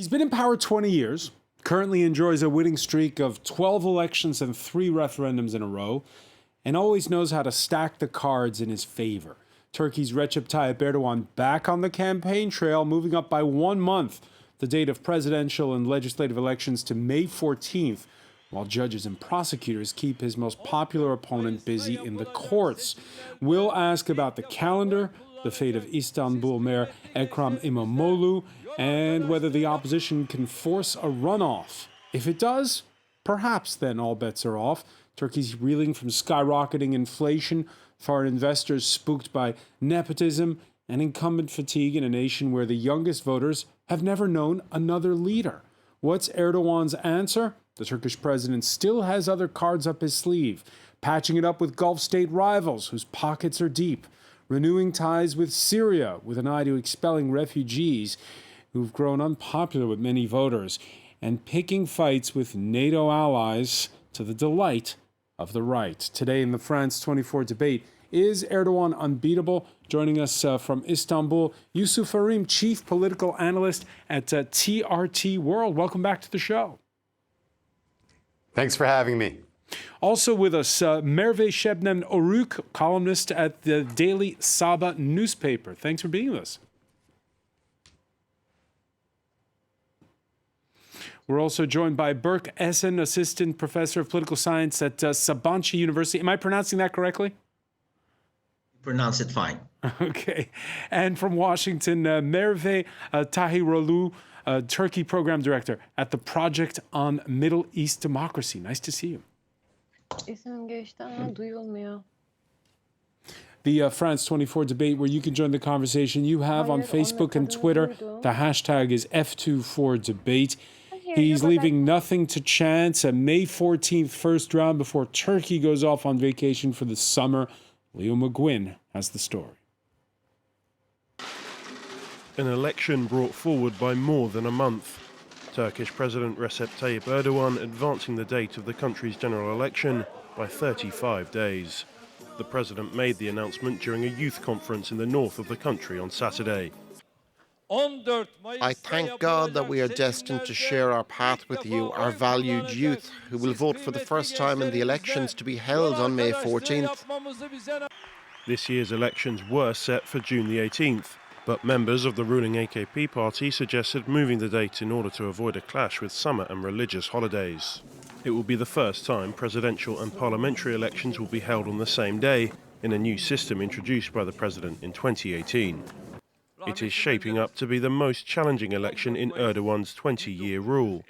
He's been in power 20 years, currently enjoys a winning streak of 12 elections and 3 referendums in a row, and always knows how to stack the cards in his favor. Turkey's Recep Tayyip Erdogan back on the campaign trail, moving up by 1 month the date of presidential and legislative elections to May 14th, while judges and prosecutors keep his most popular opponent busy in the courts. We'll ask about the calendar, the fate of Istanbul Mayor Ekrem Imamoglu, and whether the opposition can force a runoff. If it does, perhaps then all bets are off. Turkey's reeling from skyrocketing inflation, foreign investors spooked by nepotism, and incumbent fatigue in a nation where the youngest voters have never known another leader. What's Erdogan's answer? The Turkish president still has other cards up his sleeve, patching it up with Gulf state rivals whose pockets are deep, renewing ties with Syria with an eye to expelling refugees who've grown unpopular with many voters, and picking fights with NATO allies to the delight of the right. Today in the France 24 debate, is Erdogan unbeatable? Joining us from Istanbul, Yusuf Arim, chief political analyst at TRT World. Welcome back to the show. Thanks for having me. Also with us, Merve Şebnem Oruk, columnist at the Daily Sabah newspaper. Thanks for being with us. We're also joined by Berk Essen, assistant professor of political science at Sabancı University. Am I pronouncing that correctly? Pronounce it fine. Okay. And from Washington, Merve Tahirolu, Turkey program director at the Project on Middle East Democracy. Nice to see you. İsim geçti ama duyulmuyor. The France 24 debate where you can join the conversation you have on Facebook and Twitter. The hashtag is F24debate. He's leaving nothing to chance. A May 14th first round before Turkey goes off on vacation for the summer. Leo McGuinn has the story. An election brought forward by more than a month. Turkish President Recep Tayyip Erdogan advancing the date of the country's general election by 35 days. The president made the announcement during a youth conference in the north of the country on Saturday. I thank God that we are destined to share our path with you, our valued youth, who will vote for the first time in the elections to be held on May 14th. This year's elections were set for June the 18th, but members of the ruling AKP party suggested moving the date in order to avoid a clash with summer and religious holidays. It will be the first time presidential and parliamentary elections will be held on the same day in a new system introduced by the president in 2018. It is shaping up to be the most challenging election in Erdogan's 20-year rule,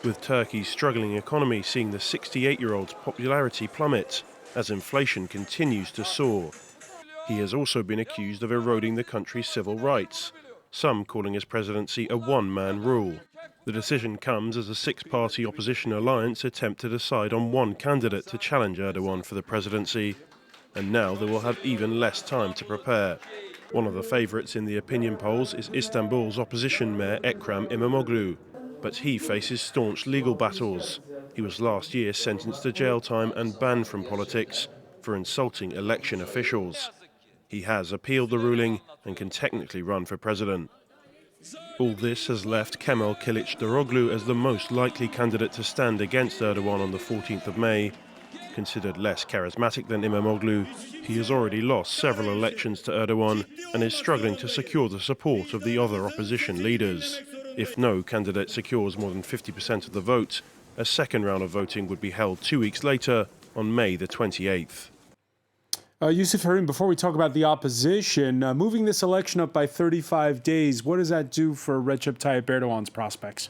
with Turkey's struggling economy seeing the 68-year-old's popularity plummet as inflation continues to soar. He has also been accused of eroding the country's civil rights, some calling his presidency a one-man rule. The decision comes as a 6-party opposition alliance attempt to decide on one candidate to challenge Erdogan for the presidency, and now they will have even less time to prepare. One of the favourites in the opinion polls is Istanbul's opposition mayor Ekrem Imamoglu, but he faces staunch legal battles. He was last year sentenced to jail time and banned from politics for insulting election officials. He has appealed the ruling and can technically run for president. All this has left Kemal Kılıçdaroğlu as the most likely candidate to stand against Erdogan on the 14th of May. Considered less charismatic than Imamoglu, he has already lost several elections to Erdogan and is struggling to secure the support of the other opposition leaders. If no candidate secures more than 50% of the vote, a second round of voting would be held 2 weeks later on May the 28th. Yusuf Harim, before we talk about the opposition, moving this election up by 35 days, what does that do for Recep Tayyip Erdogan's prospects?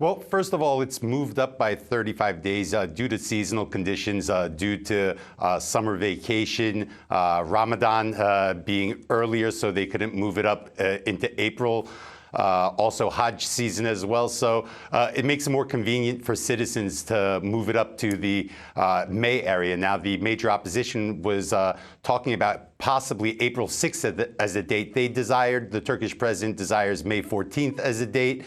Well, first of all, it's moved up by 35 days due to seasonal conditions, due to summer vacation, Ramadan being earlier, so they couldn't move it up into April. Also Hajj season as well. So it makes it more convenient for citizens to move it up to the May area. Now, the major opposition was talking about possibly April 6th as a date. The Turkish president desires May 14th as a date.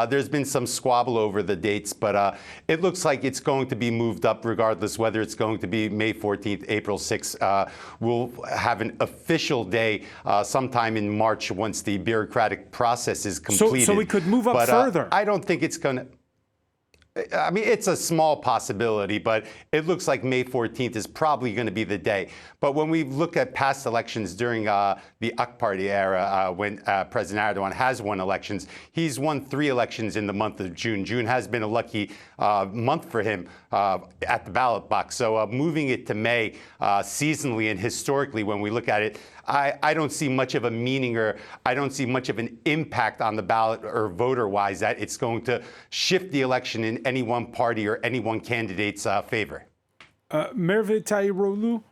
There's been some squabble over the dates, but it looks like it's going to be moved up regardless whether it's going to be May 14th, April 6th. We'll have an official day sometime in March once the bureaucratic process is completed. So we could move up further. I don't think it's going to. I mean, it's a small possibility, but it looks like May 14th is probably going to be the day. But when we look at past elections during the AK Party era, when President Erdogan has won elections, he's won 3 elections in the month of June. June has been a lucky month for him at the ballot box. So moving it to May seasonally and historically, when we look at it, I don't see much of a meaning, or I don't see much of an impact on the ballot or voter-wise that it's going to shift the election in any one party or any one candidate's favor. Merve Tayyip,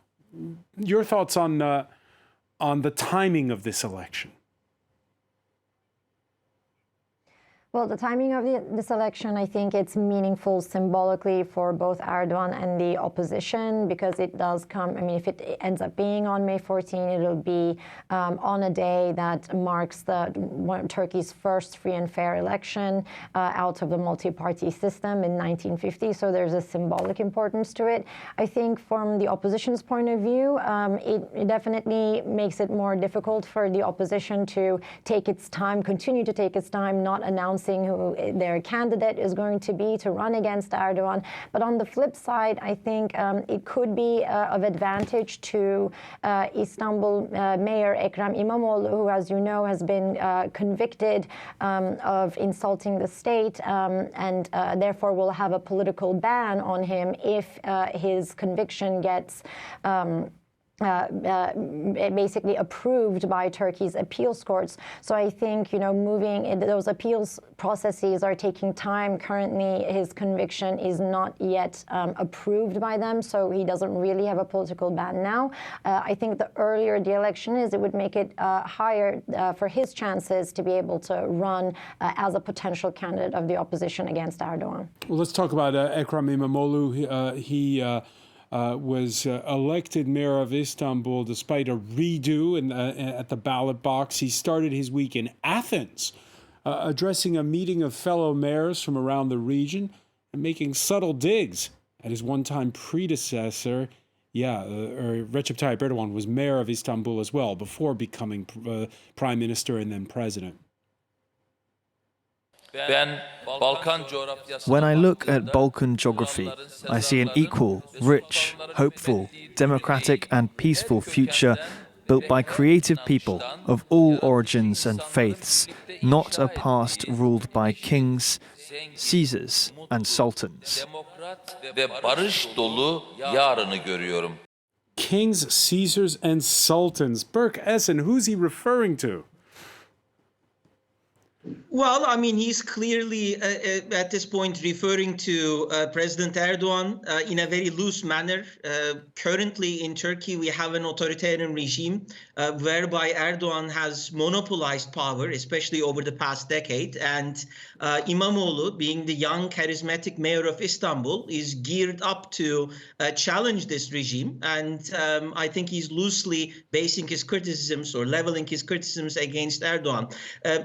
your thoughts on the timing of this election? Well, the timing of this election, I think it's meaningful symbolically for both Erdogan and the opposition, because it does come, I mean, if it ends up being on May 14, it'll be on a day that marks Turkey's first free and fair election out of the multi-party system in 1950. So there's a symbolic importance to it. I think from the opposition's point of view, it definitely makes it more difficult for the opposition to take its time, continue to take its time, not announcing who their candidate is going to be to run against Erdogan. But on the flip side, I think it could be of advantage to Istanbul Mayor Ekrem Imamoglu, who, as you know, has been convicted of insulting the state and therefore will have a political ban on him if his conviction gets basically approved by Turkey's appeals courts. So I think, moving those appeals processes are taking time. Currently, his conviction is not yet approved by them, so he doesn't really have a political ban now. I think the earlier the election is, it would make it higher for his chances to be able to run as a potential candidate of the opposition against Erdogan. Well, let's talk about Ekrem Imamoglu. He was elected mayor of Istanbul despite a redo at the ballot box. He started his week in Athens, addressing a meeting of fellow mayors from around the region and making subtle digs at his one-time predecessor. Recep Tayyip Erdogan was mayor of Istanbul as well before becoming prime minister and then president. When I look at Balkan geography, I see an equal, rich, hopeful, democratic and peaceful future built by creative people of all origins and faiths, not a past ruled by kings, Caesars and sultans. Kings, Caesars and sultans. Berk Essen, who's he referring to? Well, I mean, he's clearly at this point referring to President Erdogan in a very loose manner. Currently in Turkey, we have an authoritarian regime whereby Erdogan has monopolized power, especially over the past decade. And Imamoglu, being the young, charismatic mayor of Istanbul, is geared up to challenge this regime. And I think he's loosely basing his criticisms or leveling his criticisms against Erdogan.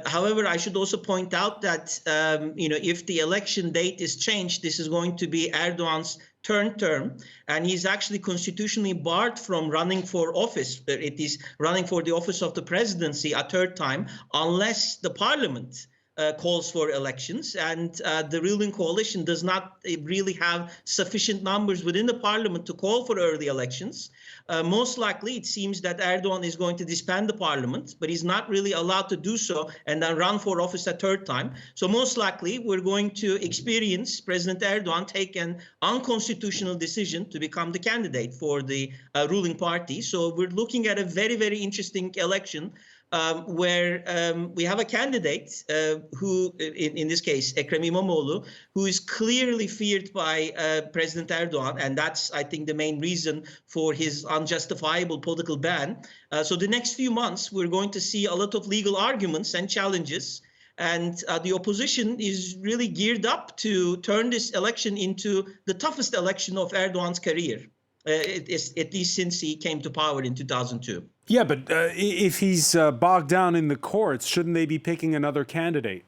However, I should also point out that, if the election date is changed, this is going to be Erdogan's term, and he's actually constitutionally barred from running for office. It is running for the office of the presidency a third time, unless the parliament calls for elections, and the ruling coalition does not really have sufficient numbers within the parliament to call for early elections. Most likely, it seems that Erdogan is going to disband the parliament, but he's not really allowed to do so and then run for office a third time. So most likely, we're going to experience President Erdogan take an unconstitutional decision to become the candidate for the ruling party. So we're looking at a very, very interesting election where we have a candidate who, in this case, Ekrem Imamoglu, who is clearly feared by President Erdogan. And that's, I think, the main reason for his unjustifiable political ban. So the next few months, we're going to see a lot of legal arguments and challenges. And the opposition is really geared up to turn this election into the toughest election of Erdogan's career, at least since he came to power in 2002. Yeah, but if he's bogged down in the courts, shouldn't they be picking another candidate?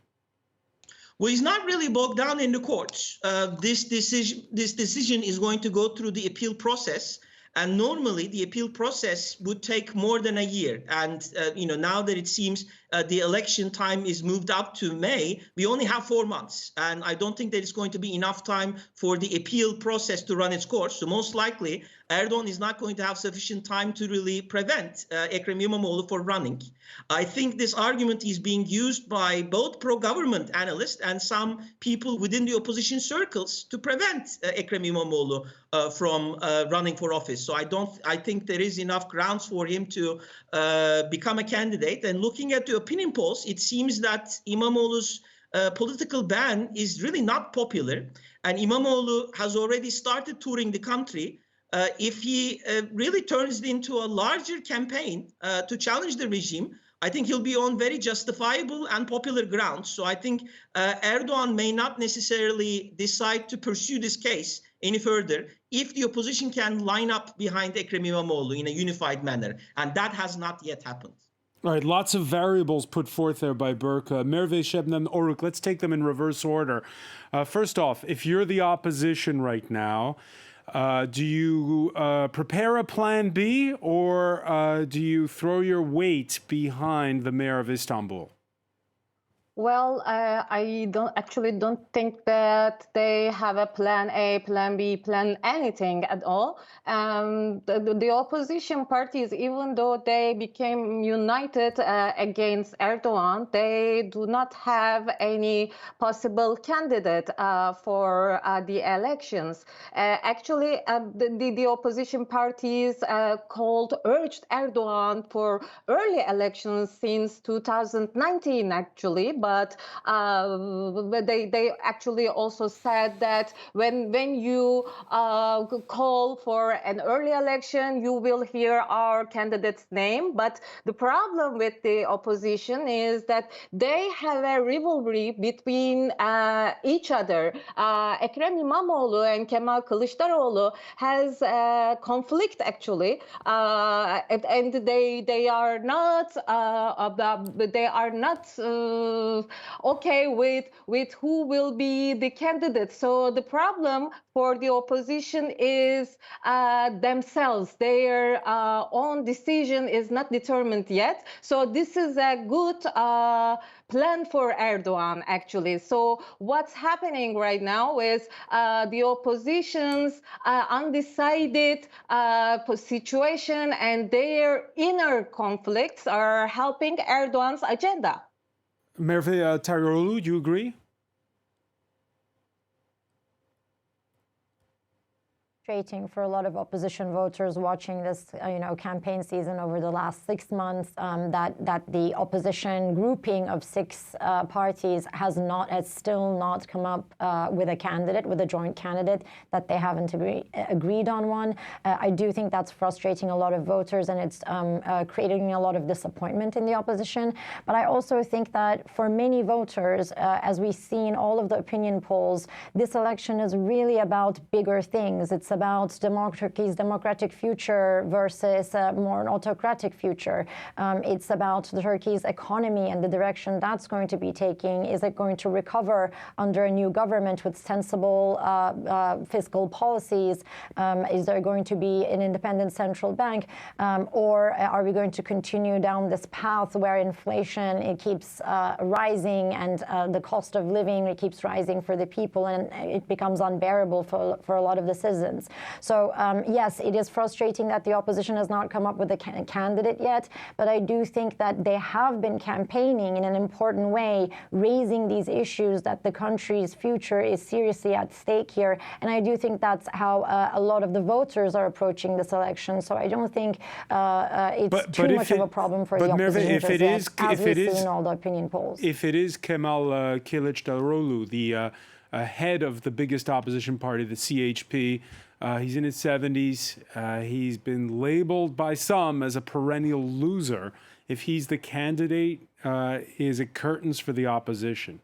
Well, he's not really bogged down in the courts. This decision is going to go through the appeal process. And normally the appeal process would take more than a year. And, now that it seems the election time is moved up to May, we only have 4 months. And I don't think that it's going to be enough time for the appeal process to run its course. So most likely, Erdogan is not going to have sufficient time to really prevent Ekrem Imamoglu from running. I think this argument is being used by both pro-government analysts and some people within the opposition circles to prevent Ekrem Imamoglu from running for office. So I think there is enough grounds for him to become a candidate. And looking at the opinion polls, it seems that Imamoglu's political ban is really not popular. And Imamoglu has already started touring the country. If he really turns it into a larger campaign to challenge the regime, I think he'll be on very justifiable and popular grounds. So I think Erdogan may not necessarily decide to pursue this case any further if the opposition can line up behind Ekrem Imamoglu in a unified manner. And that has not yet happened. All right, lots of variables put forth there by Berke. Merve, Şebnem, Oruk, let's take them in reverse order. First off, if you're the opposition right now, do you prepare a plan B, or do you throw your weight behind the mayor of Istanbul? Well, I don't think that they have a plan A, plan B, plan anything at all. The opposition parties, even though they became united against Erdogan, they do not have any possible candidate for the elections. The opposition parties urged Erdogan for early elections since 2019, actually. But they actually also said that when you call for an early election, you will hear our candidate's name. But the problem with the opposition is that they have a rivalry between each other. Ekrem Imamoglu and Kemal Kılıçdaroğlu has a conflict, actually, and they are not okay with who will be the candidate. So the problem for the opposition is themselves. Their own decision is not determined yet. So this is a good plan for Erdogan, actually. So what's happening right now is the opposition's undecided situation and their inner conflicts are helping Erdogan's agenda. Merve Tayroğlu, do you agree? For a lot of opposition voters watching this, campaign season over the last 6 months, that the opposition grouping of 6 parties has still not come up with a joint candidate, that they haven't agreed on one. I do think that's frustrating a lot of voters, and it's creating a lot of disappointment in the opposition. But I also think that for many voters, as we've seen all of the opinion polls, this election is really about bigger things. It's about Turkey's democratic future versus a more autocratic future. It's about Turkey's economy and the direction that's going to be taking. Is it going to recover under a new government with sensible fiscal policies? Is there going to be an independent central bank? Or are we going to continue down this path where inflation keeps rising and the cost of living keeps rising for the people, and it becomes unbearable for a lot of the citizens? So yes, it is frustrating that the opposition has not come up with a candidate yet, but I do think that they have been campaigning in an important way, raising these issues that the country's future is seriously at stake here. And I do think that's how a lot of the voters are approaching this election. So I don't think it's too much of a problem for the opposition as we've seen in all the opinion polls. If it is Kemal Kılıçdaroğlu, the head of the biggest opposition party, the CHP, he's in his 70s. He's been labeled by some as a perennial loser. If he's the candidate, is it curtains for the opposition?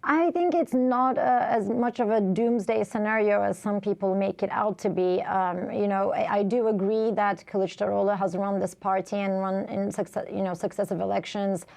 I think it's not as much of a doomsday scenario as some people make it out to be. I do agree that Kılıçdaroğlu has run this party and run in successive elections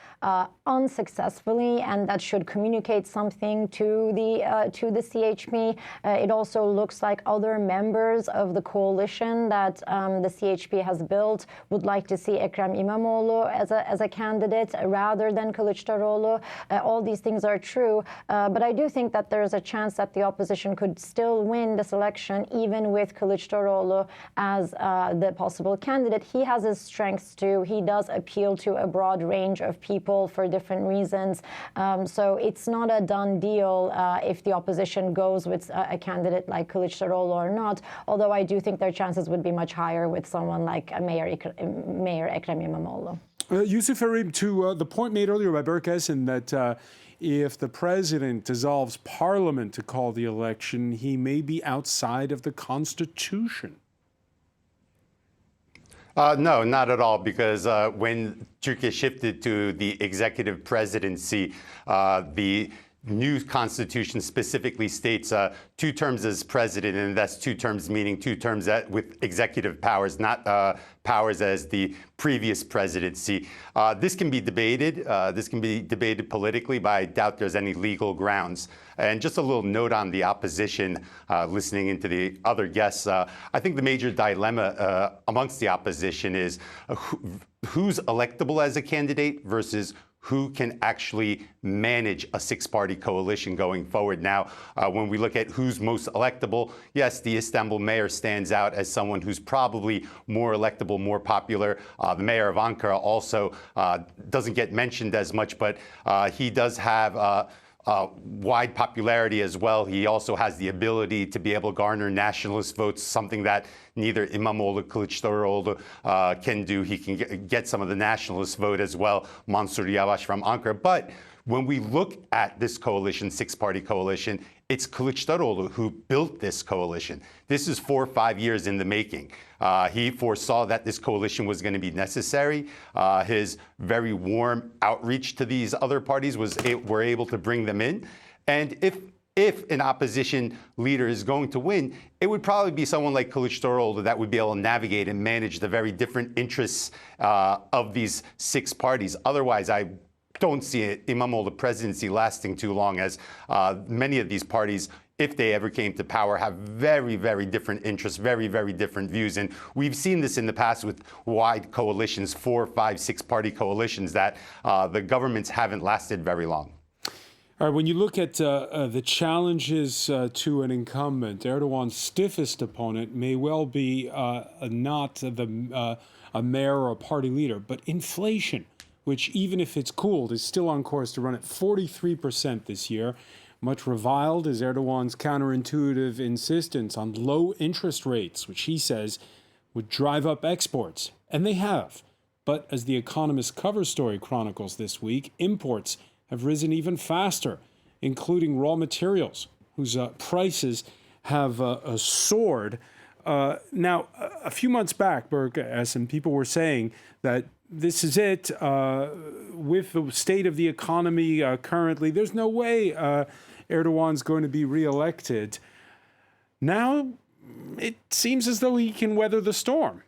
unsuccessfully, and that should communicate something to the CHP. It also looks like other members of the coalition that the CHP has built would like to see Ekrem Imamoglu as a candidate rather than Kılıçdaroğlu. All these things are true. But I do think that there's a chance that the opposition could still win this election, even with Kılıçdaroğlu as the possible candidate. He has his strengths too. He does appeal to a broad range of people for different reasons. So it's not a done deal if the opposition goes with a candidate like Kılıçdaroğlu or not, although I do think their chances would be much higher with someone like Mayor Ekrem Imamoglu. Yusuf Arim, to the point made earlier by Berk Essen that if the president dissolves parliament to call the election, he may be outside of the Constitution. No, not at all, because when Turkey shifted to the executive presidency, the new constitution specifically states 2 terms as president, and that's 2 terms meaning 2 terms with executive powers, not powers as the previous presidency. This can be debated. This can be debated politically, but I doubt there's any legal grounds. And just a little note on the opposition, listening into the other guests, I think the major dilemma amongst the opposition is who's electable as a candidate versus who can actually manage a 6-party coalition going forward. Now, when we look at who's most electable, yes, the Istanbul mayor stands out as someone who's probably more electable, more popular. The mayor of Ankara also doesn't get mentioned as much, but he does have wide popularity as well. He also has the ability to be able to garner nationalist votes, something that neither Imamoglu, Kılıçdaroğlu can do. He can get some of the nationalist vote as well, Mansur Yavaş from Ankara. But when we look at this coalition, 6-party coalition, it's Kılıçdaroğlu who built this coalition. This is 4 or 5 years in the making. He foresaw that this coalition was going to be necessary. His very warm outreach to these other parties were able to bring them in. And if an opposition leader is going to win, it would probably be someone like Kılıçdaroğlu that would be able to navigate and manage the very different interests of these 6 parties. Otherwise, I don't see Imamoglu presidency lasting too long, as many of these parties, if they ever came to power, have very, very different interests, very, very different views. And we've seen this in the past with wide coalitions, 4, 5, 6-party coalitions, that the governments haven't lasted very long. All right, when you look at the challenges to an incumbent, Erdogan's stiffest opponent may well be not a mayor or a party leader, but inflation, which, even if it's cooled, is still on course to run at 43% this year. Much reviled is Erdogan's counterintuitive insistence on low interest rates, which he says would drive up exports. And they have. But as the Economist cover story chronicles this week, imports have risen even faster, including raw materials, whose prices have soared. Now, a few months back, Berk Essen, people were saying that this is it. With the state of the economy currently, there's no way Erdogan's going to be reelected. Now, it seems as though he can weather the storm.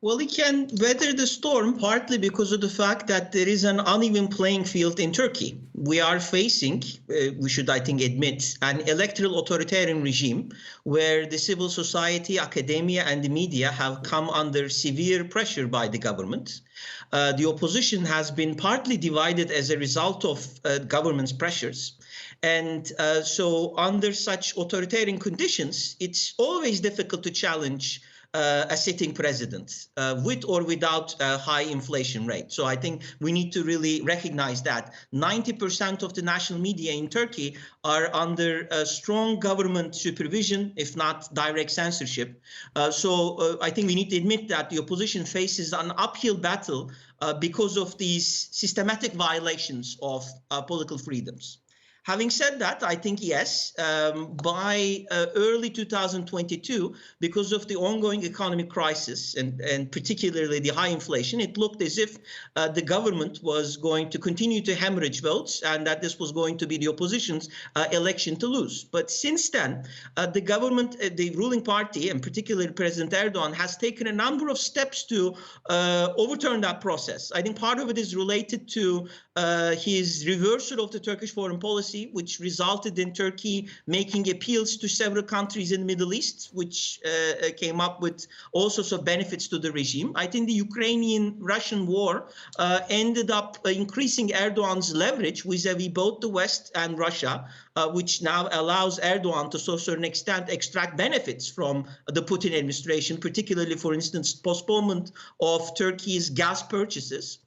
Well, he can weather the storm partly because of the fact that there is an uneven playing field in Turkey. We are facing, we should, I think, admit, an electoral authoritarian regime where the civil society, academia, and the media have come under severe pressure by the government. The opposition has been partly divided as a result of government's pressures. And so under such authoritarian conditions, it's always difficult to challenge a sitting president with or without a high inflation rate. So I think we need to really recognize that 90% of the national media in Turkey are under strong government supervision, if not direct censorship. So I think we need to admit that the opposition faces an uphill battle because of these systematic violations of political freedoms. Having said that, I think yes, by early 2022, because of the ongoing economic crisis and particularly the high inflation, it looked as if the government was going to continue to hemorrhage votes and that this was going to be the opposition's election to lose. But since then, the government, the ruling party, and particularly President Erdogan, has taken a number of steps to overturn that process. I think part of it is related to his reversal of the Turkish foreign policy, which resulted in Turkey making appeals to several countries in the Middle East, which came up with all sorts of benefits to the regime. I think the Ukrainian-Russian war ended up increasing Erdogan's leverage vis-a-vis both the West and Russia, which now allows Erdogan to a certain extent extract benefits from the Putin administration, particularly, for instance, postponement of Turkey's gas purchases.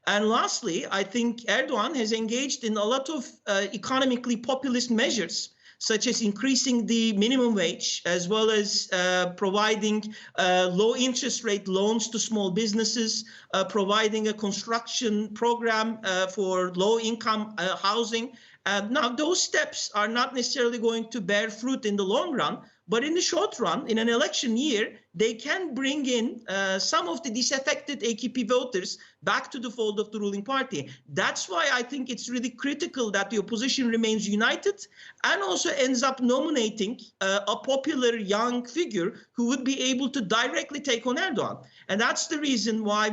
And lastly, I think Erdogan has engaged in a lot of economically populist measures, such as increasing the minimum wage, as well as providing low interest rate loans to small businesses, providing a construction program for low income housing. Now, those steps are not necessarily going to bear fruit in the long run, but in the short run, in an election year, they can bring in some of the disaffected AKP voters back to the fold of the ruling party. That's why I think it's really critical that the opposition remains united and also ends up nominating a popular young figure who would be able to directly take on Erdogan. And that's the reason why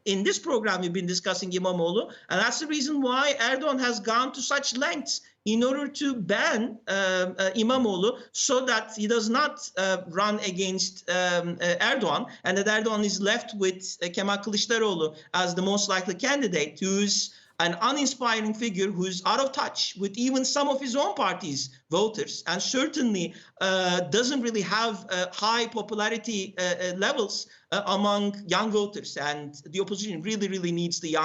in this program we've been discussing Imamoglu, and that's the reason why Erdogan has gone to such lengths in order to ban Imamoglu so that he does not run against Erdogan, and that Erdogan is left with Kemal Kılıçdaroğlu as the most likely candidate, who's an uninspiring figure who's out of touch with even some of his own party's voters, and certainly doesn't really have high popularity levels among young voters. And the opposition really, really needs the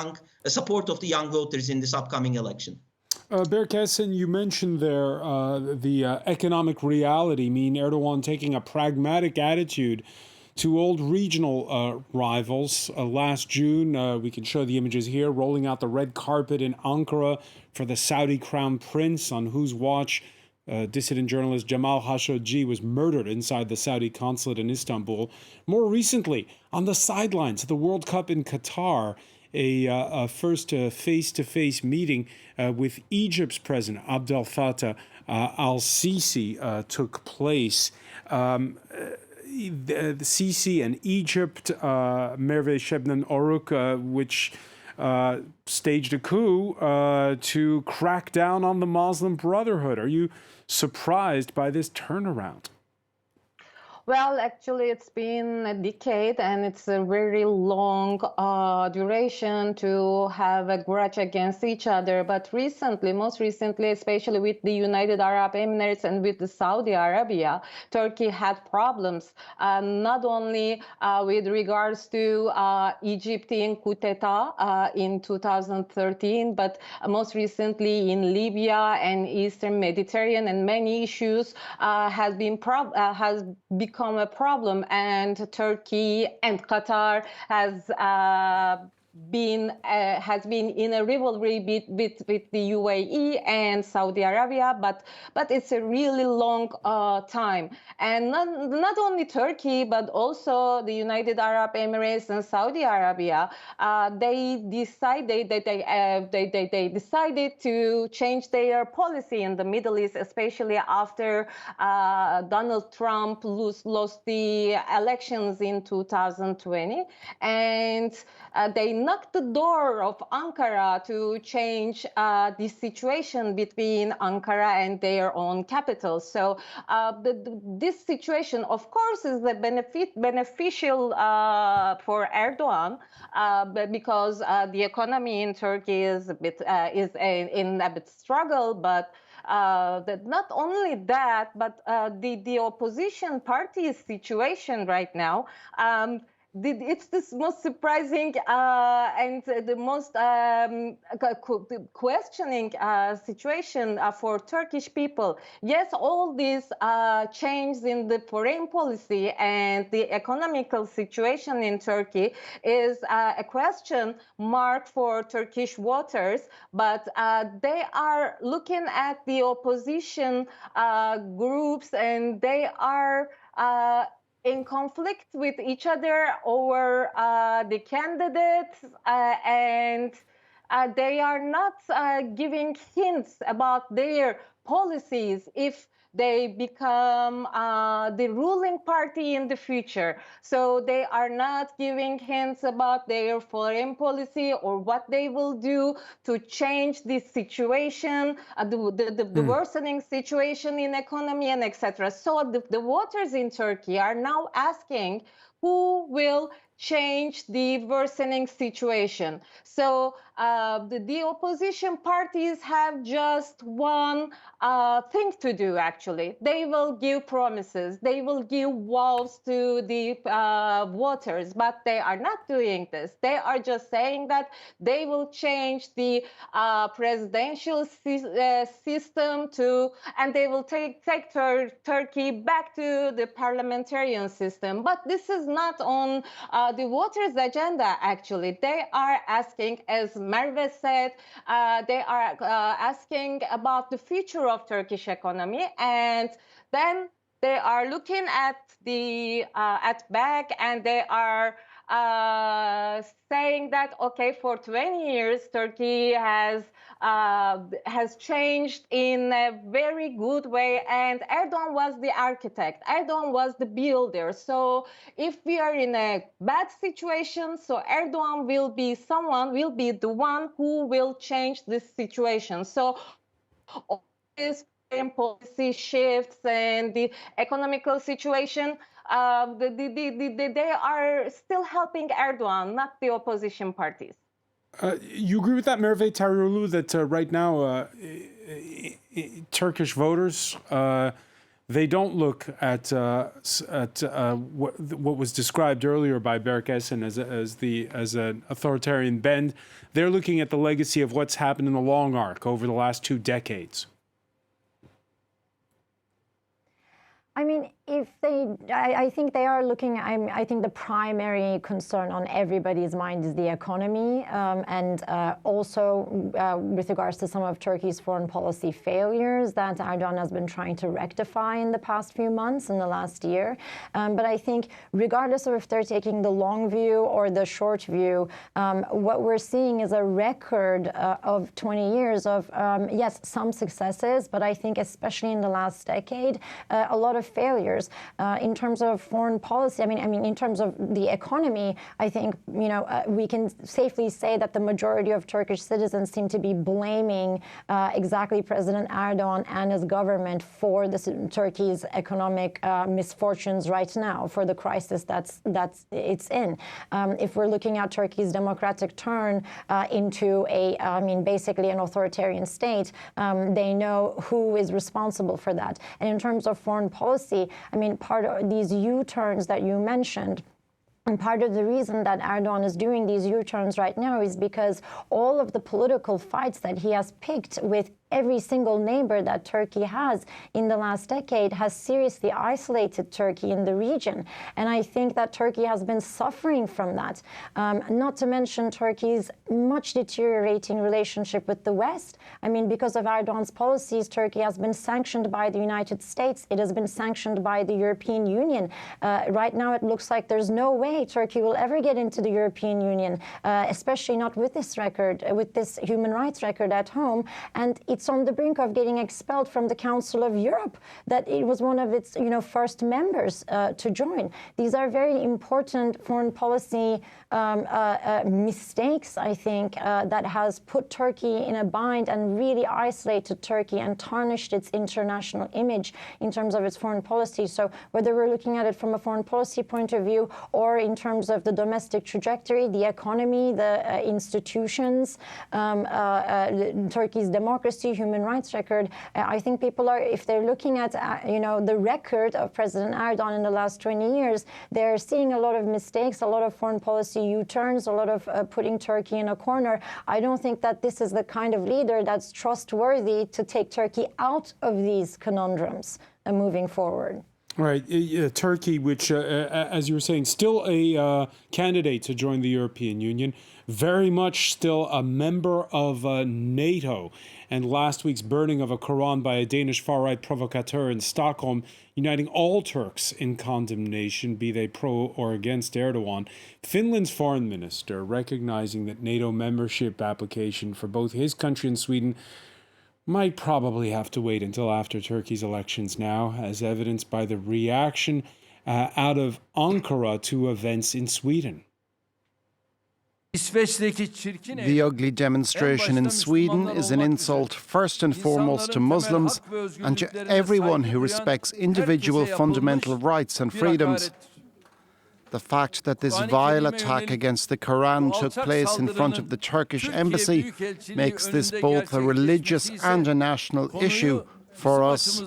support of the young voters in this upcoming election. Berkesin, you mentioned there the economic reality, meaning Erdogan taking a pragmatic attitude to old regional rivals. Last June, we can show the images here, rolling out the red carpet in Ankara for the Saudi crown prince, on whose watch dissident journalist Jamal Khashoggi was murdered inside the Saudi consulate in Istanbul. More recently, on the sidelines of the World Cup in Qatar, a first face-to-face meeting with Egypt's president, Abdel Fattah al-Sisi, took place. The Sisi and Egypt, Merve Shebnem Oruk, which staged a coup to crack down on the Muslim Brotherhood. Are you surprised by this turnaround? Well, actually, it's been a decade, and it's a very long duration to have a grudge against each other. But recently, most recently, especially with the United Arab Emirates and with the Saudi Arabia, Turkey had problems, not only with regards to Egyptian coup d'etat in 2013, but most recently in Libya and Eastern Mediterranean, and many issues has become a problem, and Turkey and Qatar has been in a rivalry with the UAE and Saudi Arabia, but it's a really long time. And not only Turkey, but also the United Arab Emirates and Saudi Arabia, they decided to change their policy in the Middle East, especially after Donald Trump lost the elections in 2020, and they knocked the door of Ankara to change the situation between Ankara and their own capital. So this situation, of course, is beneficial for Erdogan because the economy in Turkey is in a bit struggle, but not only that, but the opposition party's situation right now, it's the most surprising and the most questioning situation for Turkish people. Yes, all these changes in the foreign policy and the economical situation in Turkey is a question mark for Turkish voters, but they are looking at the opposition groups, and they are in conflict with each other over the candidates, and they are not giving hints about their policies if they become the ruling party in the future. So they are not giving hints about their foreign policy or what they will do to change this situation, the worsening situation in economy and etc. So the voters in Turkey are now asking who will change the worsening situation. So the opposition parties have just one thing to do, actually. They will give promises, they will give vows to the voters, but they are not doing this. They are just saying that they will change the presidential system and they will take Turkey back to the parliamentarian system. But this is not on the voters' agenda, actually. They are asking, as Merve said, they are asking about the future of Turkish economy, and then they are looking at the back, and they are saying that, okay, for 20 years Turkey has changed in a very good way, and Erdogan was the architect, Erdogan was the builder. So if we are in a bad situation, so Erdogan will be the one who will change this situation. So all these foreign policy shifts and the economical situation, they are still helping Erdogan, not the opposition parties. You agree with that, Merve Tariolu, that right now Turkish voters, they don't look at what was described earlier by Berk Essen as an authoritarian bend. They're looking at the legacy of what's happened in the long arc over the last 2 decades. I mean, I think they are looking, I think the primary concern on everybody's mind is the economy, and also with regards to some of Turkey's foreign policy failures that Erdogan has been trying to rectify in the past few months, in the last year. But I think regardless of if they're taking the long view or the short view, what we're seeing is a record of 20 years of, yes, some successes, but I think especially in the last decade, a lot of failures. In terms of foreign policy, I mean, in terms of the economy, I think, we can safely say that the majority of Turkish citizens seem to be blaming exactly President Erdogan and his government for Turkey's economic misfortunes right now, for the crisis that's it's in. If we're looking at Turkey's democratic turn into basically an authoritarian state, they know who is responsible for that. And in terms of foreign policy, I mean, part of these U-turns that you mentioned, and part of the reason that Erdogan is doing these U-turns right now is because all of the political fights that he has picked with every single neighbor that Turkey has in the last decade has seriously isolated Turkey in the region. And I think that Turkey has been suffering from that. Not to mention Turkey's much deteriorating relationship with the West. I mean, because of Erdogan's policies, Turkey has been sanctioned by the United States. It has been sanctioned by the European Union. Right now, it looks like there's no way Turkey will ever get into the European Union, especially not with this record, with this human rights record at home. And it's on the brink of getting expelled from the Council of Europe, that it was one of its first members to join. These are very important foreign policy mistakes, I think, that has put Turkey in a bind and really isolated Turkey and tarnished its international image in terms of its foreign policy. So whether we're looking at it from a foreign policy point of view or in terms of the domestic trajectory, the economy, the institutions, Turkey's democracy, policy, human rights record, I think people are, if they're looking at, the record of President Erdogan in the last 20 years, they're seeing a lot of mistakes, a lot of foreign policy U-turns, a lot of putting Turkey in a corner. I don't think that this is the kind of leader that's trustworthy to take Turkey out of these conundrums moving forward. Right. Turkey, which, as you were saying, still a candidate to join the European Union, very much still a member of NATO. And last week's burning of a Quran by a Danish far-right provocateur in Stockholm, uniting all Turks in condemnation, be they pro or against Erdogan. Finland's foreign minister recognizing that NATO membership application for both his country and Sweden might probably have to wait until after Turkey's elections now, as evidenced by the reaction out of Ankara to events in Sweden. The ugly demonstration in Sweden is an insult first and foremost to Muslims and to everyone who respects individual fundamental rights and freedoms. The fact that this vile attack against the Quran took place in front of the Turkish embassy makes this both a religious and a national issue for us.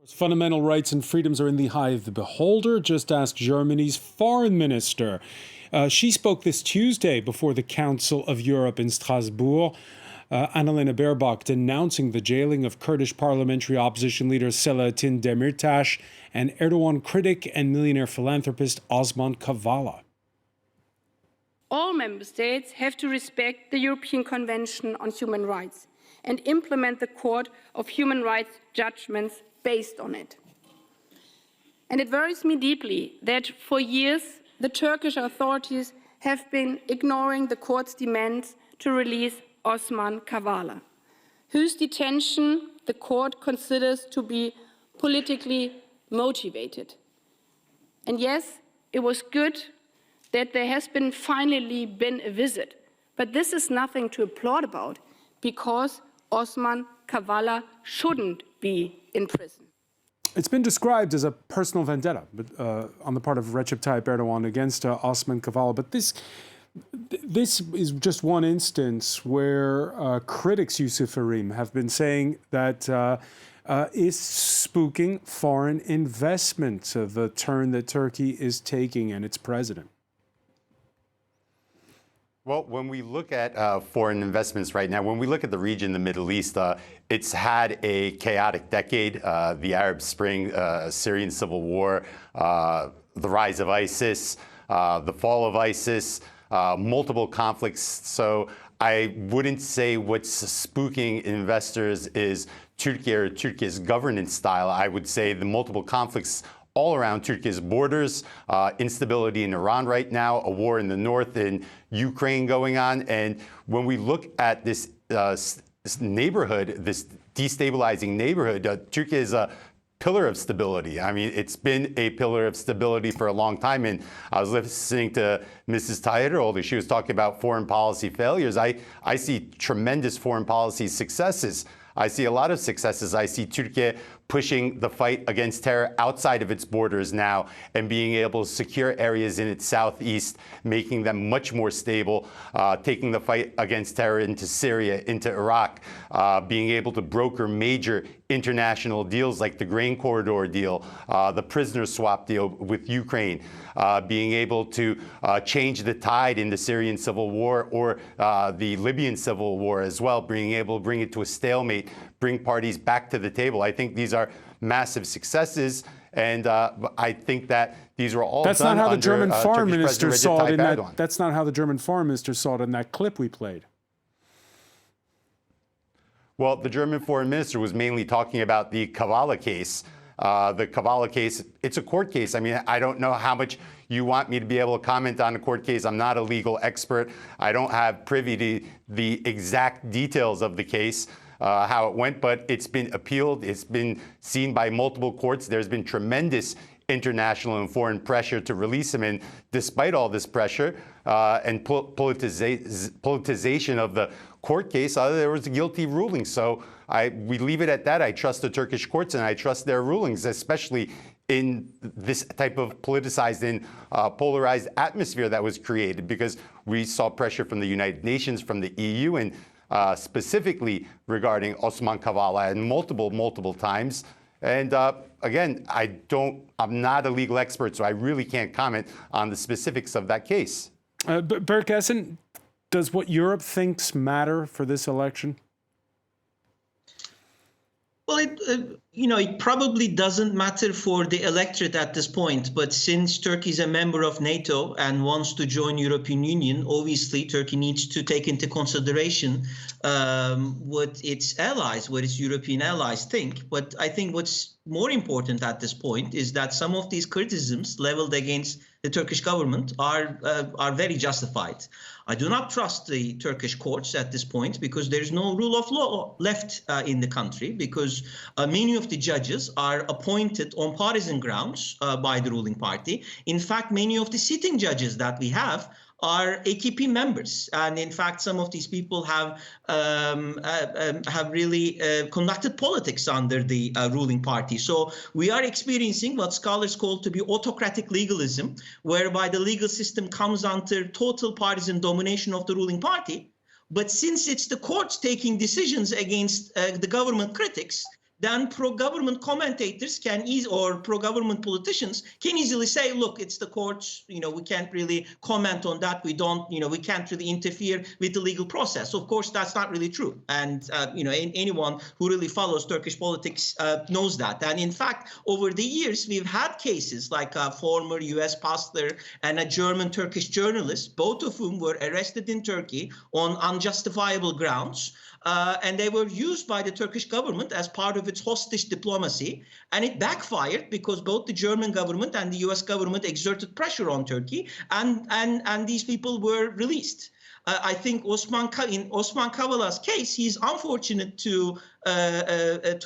Fundamental rights and freedoms are in the eye of the beholder. Just ask Germany's foreign minister. She spoke this Tuesday before the Council of Europe in Strasbourg. Annalena Baerbock denouncing the jailing of Kurdish parliamentary opposition leader Selahattin Demirtas and Erdogan critic and millionaire philanthropist Osman Kavala. All member states have to respect the European Convention on Human Rights and implement the Court of Human Rights judgments based on it. And it worries me deeply that for years the Turkish authorities have been ignoring the court's demands to release Osman Kavala, whose detention the court considers to be politically motivated. And yes, it was good that there has finally been a visit, but this is nothing to applaud about because Osman Kavala shouldn't be in prison. It's been described as a personal vendetta on the part of Recep Tayyip Erdogan against Osman Kavala, but this is just one instance where critics, Yusuf Arim, have been saying that is spooking foreign investment, the turn that Turkey is taking and its president. Well, when we look at foreign investments right now, when we look at the region, the Middle East, it's had a chaotic decade. The Arab Spring, Syrian civil war, the rise of ISIS, the fall of ISIS, multiple conflicts. So I wouldn't say what's spooking investors is Turkey or Turkey's governance style. I would say the multiple conflicts all around Turkey's borders, instability in Iran right now, a war in the north in Ukraine going on. And when we look at this neighborhood, this destabilizing neighborhood, Turkey is a pillar of stability. I mean, it's been a pillar of stability for a long time. And I was listening to Mrs. Tayyip. She was talking about foreign policy failures. I see tremendous foreign policy successes. I see a lot of successes. I see Turkey pushing the fight against terror outside of its borders now and being able to secure areas in its southeast, making them much more stable, taking the fight against terror into Syria, into Iraq, being able to broker major international deals like the grain corridor deal, the prisoner swap deal with Ukraine, being able to change the tide in the Syrian civil war or the Libyan civil war as well, being able to bring it to a stalemate, bring parties back to the table. I think these are massive successes, and I think that these are all That's done not how the under, German foreign Turkish minister President saw it Recep in Tayyip that. Erdogan. That's not how the German foreign minister saw it in that clip we played. Well, the German foreign minister was mainly talking about the Kavala case. The Kavala case, it's a court case. I mean, I don't know how much you want me to be able to comment on a court case. I'm not a legal expert. I don't have privy to the exact details of the case, how it went, but it's been appealed. It's been seen by multiple courts. There's been tremendous international and foreign pressure to release him. And despite all this pressure and politicization of the court case, there was a guilty ruling. So we leave it at that. I trust the Turkish courts and I trust their rulings, especially in this type of politicized and polarized atmosphere that was created, because we saw pressure from the United Nations, from the EU, and specifically regarding Osman Kavala and multiple times. And again, I'm not a legal expert, so I really can't comment on the specifics of that case. Berk Essen, does what Europe thinks matter for this election? Well, it probably doesn't matter for the electorate at this point, but since Turkey is a member of NATO and wants to join European Union, obviously Turkey needs to take into consideration what its allies, what its European allies think. But I think what's more important at this point is that some of these criticisms leveled against the Turkish government are very justified. I do not trust the Turkish courts at this point because there's no rule of law left in the country, because many of the judges are appointed on partisan grounds by the ruling party. In fact, many of the sitting judges that we have are AKP members, and in fact, some of these people have really conducted politics under the ruling party. So we are experiencing what scholars call to be autocratic legalism, whereby the legal system comes under total partisan domination of the ruling party. But since it's the courts taking decisions against the government critics, then pro-government commentators or pro-government politicians can easily say, look, it's the courts, we can't really comment on that. We can't really interfere with the legal process. Of course, that's not really true. And, anyone who really follows Turkish politics knows that. And in fact, over the years, we've had cases like a former US pastor and a German-Turkish journalist, both of whom were arrested in Turkey on unjustifiable grounds. And they were used by the Turkish government as part of its hostage diplomacy. And it backfired because both the German government and the US government exerted pressure on Turkey, and these people were released. I think in Osman Kavala''s case, he's unfortunate to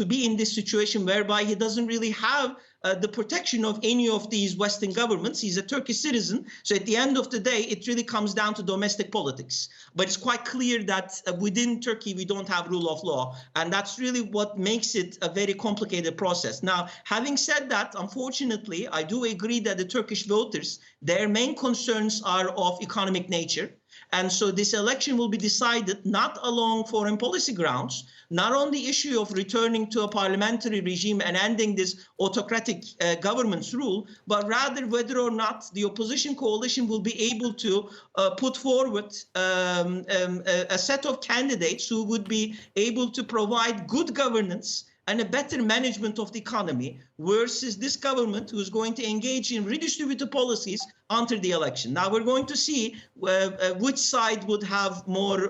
be in this situation whereby he doesn't really have the protection of any of these Western governments. He's a Turkish citizen. So at the end of the day, it really comes down to domestic politics. But it's quite clear that within Turkey, we don't have rule of law. And that's really what makes it a very complicated process. Now, having said that, unfortunately, I do agree that the Turkish voters, their main concerns are of economic nature. And so this election will be decided not along foreign policy grounds, not on the issue of returning to a parliamentary regime and ending this autocratic government's rule, but rather whether or not the opposition coalition will be able to put forward a set of candidates who would be able to provide good governance and a better management of the economy versus this government who is going to engage in redistributive policies after the election. Now we're going to see which side would have more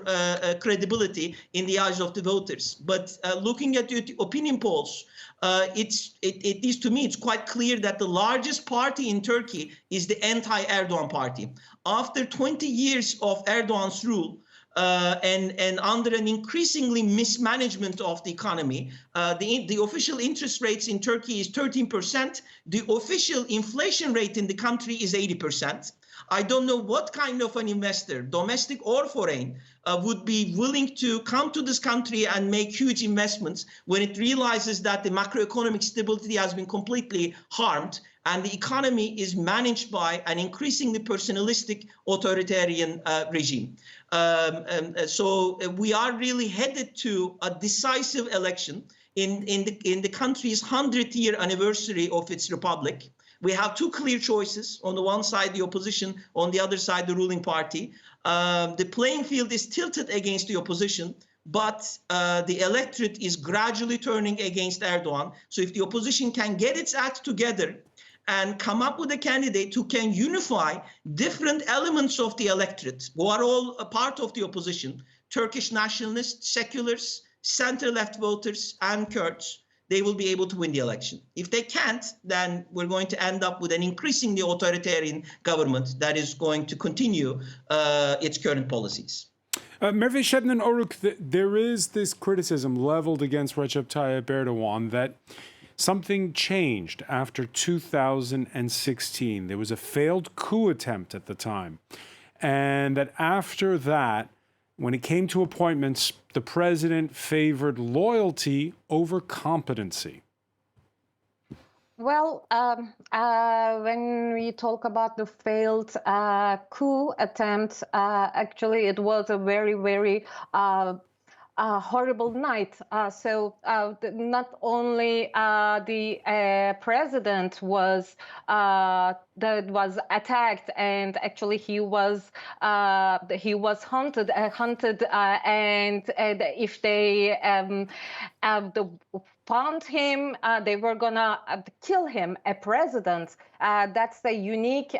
credibility in the eyes of the voters. But looking at the opinion polls, at least to me, it's quite clear that the largest party in Turkey is the anti-Erdogan party. After 20 years of Erdogan's rule, and under an increasingly mismanagement of the economy, the official interest rates in Turkey is 13%. The official inflation rate in the country is 80%. I don't know what kind of an investor, domestic or foreign, would be willing to come to this country and make huge investments when it realizes that the macroeconomic stability has been completely harmed and the economy is managed by an increasingly personalistic authoritarian regime. So we are really headed to a decisive election in the country's 100th-year anniversary of its republic. We have two clear choices. On the one side, the opposition. On the other side, the ruling party. The playing field is tilted against the opposition, but the electorate is gradually turning against Erdogan. So if the opposition can get its act together and come up with a candidate who can unify different elements of the electorate, who are all a part of the opposition, Turkish nationalists, seculars, center-left voters, and Kurds, they will be able to win the election. If they can't, then we're going to end up with an increasingly authoritarian government that is going to continue its current policies. Merve Şebnem Oruk, there is this criticism leveled against Recep Tayyip Erdogan that something changed after 2016. There was a failed coup attempt at the time. And that after that, when it came to appointments, the president favored loyalty over competency. Well, when we talk about the failed coup attempt, actually it was a very, very horrible night. Not only the president was that was attacked, and actually he was hunted, and if they found him, they were gonna kill him, a president. That's a unique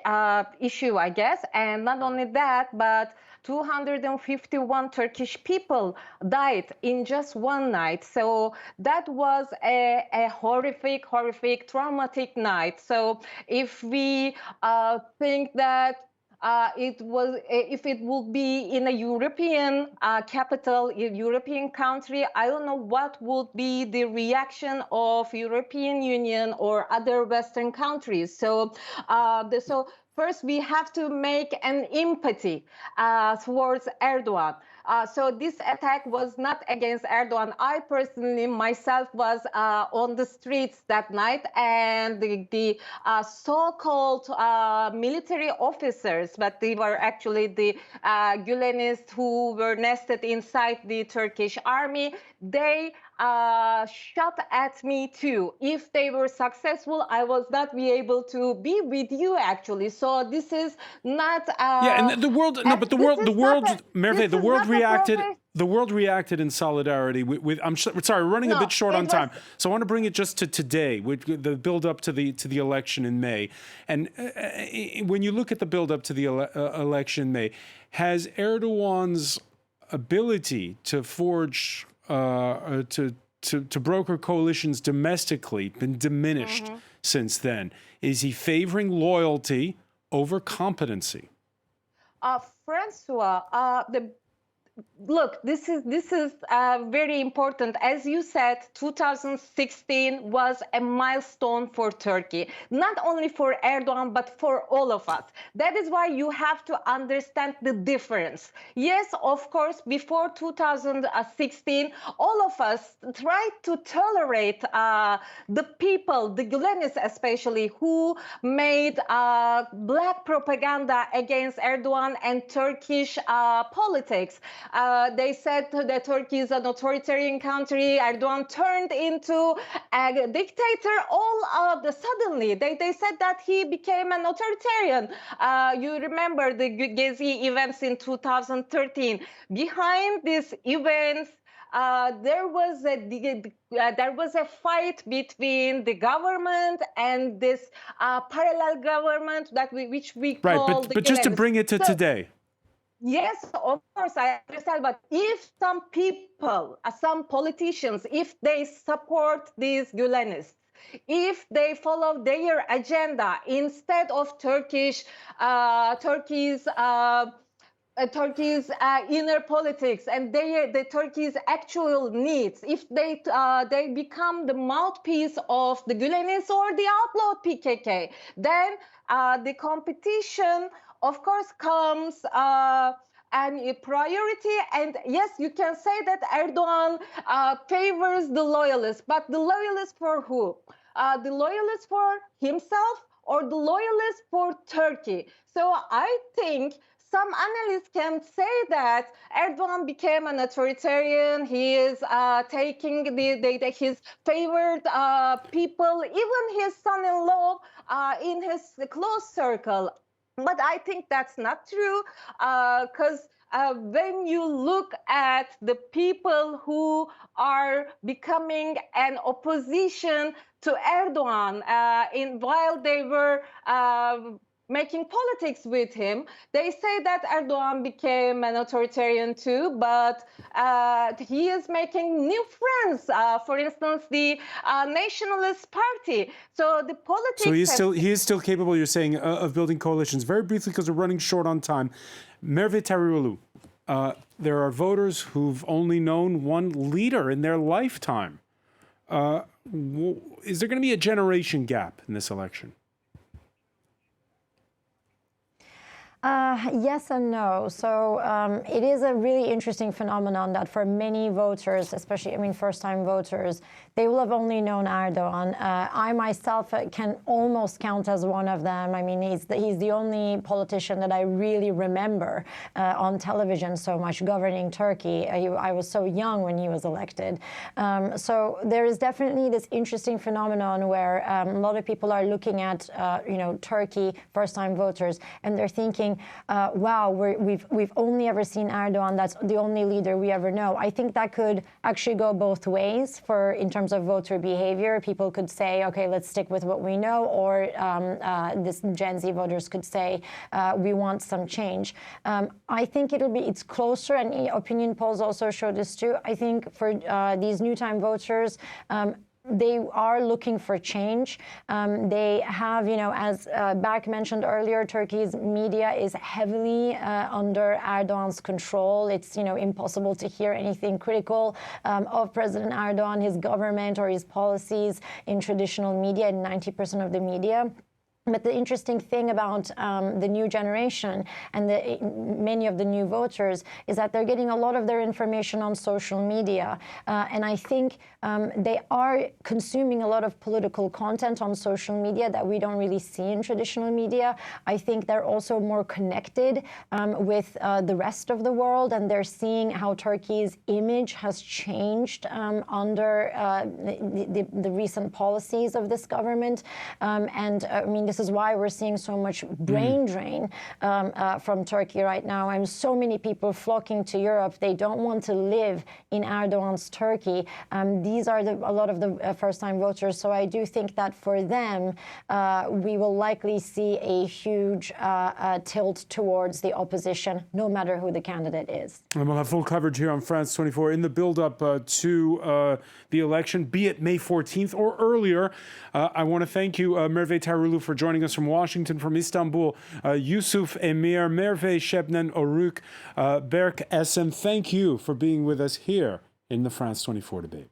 issue, I guess. And not only that, but 251 Turkish people died in just one night. So that was a horrific, traumatic night. So if we think that if it would be in a European capital, a European country, I don't know what would be the reaction of European Union or other Western countries. So, first we have to make an empathy towards Erdogan. So this attack was not against Erdogan. I personally, myself, was on the streets that night, and the so-called military officers, but they were actually the Gülenists who were nested inside the Turkish army, they shot at me too. If they were successful, I was not be able to be with you actually. So this is not. Yeah, and the world. No, but the world, Merve, the world reacted. progress. The world reacted in solidarity with sorry, we're running a bit short on time, so I want to bring it just to today, with the build up to the election in May. And when you look at the build up to the election in May, has Erdogan's ability to forge to broker coalitions domestically been diminished since then? Is he favoring loyalty over competency? Francois, look, this is very important. As you said, 2016 was a milestone for Turkey, not only for Erdogan, but for all of us. That is why you have to understand the difference. Yes, of course, before 2016, all of us tried to tolerate the people, the Gülenis especially, who made black propaganda against Erdogan and Turkish politics. They said that Turkey is an authoritarian country. Erdogan turned into a dictator suddenly. They said that he became an authoritarian. You remember the Gezi events in 2013. Behind these events, there was a fight between the government and this parallel government which we call the but just to Gülenists. bring it to today. Yes, of course, I understand. But if some people, some politicians, if they support these Gülenists, if they follow their agenda instead of Turkey's inner politics and the Turkey's actual needs, if they become the mouthpiece of the Gülenists or the outlawed PKK, then the competition, of course, comes and a priority. And yes, you can say that Erdogan favors the loyalists, but the loyalists for who? The loyalists for himself or the loyalists for Turkey? So I think some analysts can say that Erdogan became an authoritarian. He is taking his favored people, even his son-in-law, in his close circle. But I think that's not true, because when you look at the people who are becoming an opposition to Erdogan, while they were making politics with him, they say that Erdogan became an authoritarian too, but he is making new friends. For instance, the Nationalist Party. So the politics. So he is still capable, you're saying, of building coalitions. Very briefly, because we're running short on time. Merve Tariolu, there are voters who've only known one leader in their lifetime. Is there going to be a generation gap in this election? Yes and no. So it is a really interesting phenomenon that for many voters, especially, first-time voters, they will have only known Erdogan. I myself can almost count as one of them. He's the only politician that I really remember on television so much governing Turkey. I was so young when he was elected. So there is definitely this interesting phenomenon where a lot of people are looking at, Turkey first-time voters, and they're thinking, wow, we've only ever seen Erdogan. That's the only leader we ever know. I think that could actually go both ways in terms of voter behavior. People could say, okay, let's stick with what we know, or this Gen Z voters could say, we want some change. I think it's closer, and opinion polls also show this too. I think for these new-time voters, they are looking for change. They have, as Berk mentioned earlier, Turkey's media is heavily under Erdogan's control. It's, impossible to hear anything critical of President Erdogan, his government, or his policies in traditional media, in 90% of the media. But the interesting thing about the new generation and many of the new voters is that they're getting a lot of their information on social media. And I think they are consuming a lot of political content on social media that we don't really see in traditional media. I think they're also more connected with the rest of the world, and they're seeing how Turkey's image has changed under the recent policies of this government. This is why we're seeing so much brain drain from Turkey right now. And so many people flocking to Europe. They don't want to live in Erdogan's Turkey. These are a lot of the first-time voters. So I do think that for them, we will likely see a huge tilt towards the opposition, no matter who the candidate is. And we'll have full coverage here on France 24 in the build-up to the election, be it May 14th or earlier. I want to thank you, Merve Tarulu, for joining us from Washington, from Istanbul, Yusuf Emir, Merve Shebnen Oruk, Berk Esem. Thank you for being with us here in the France 24 debate.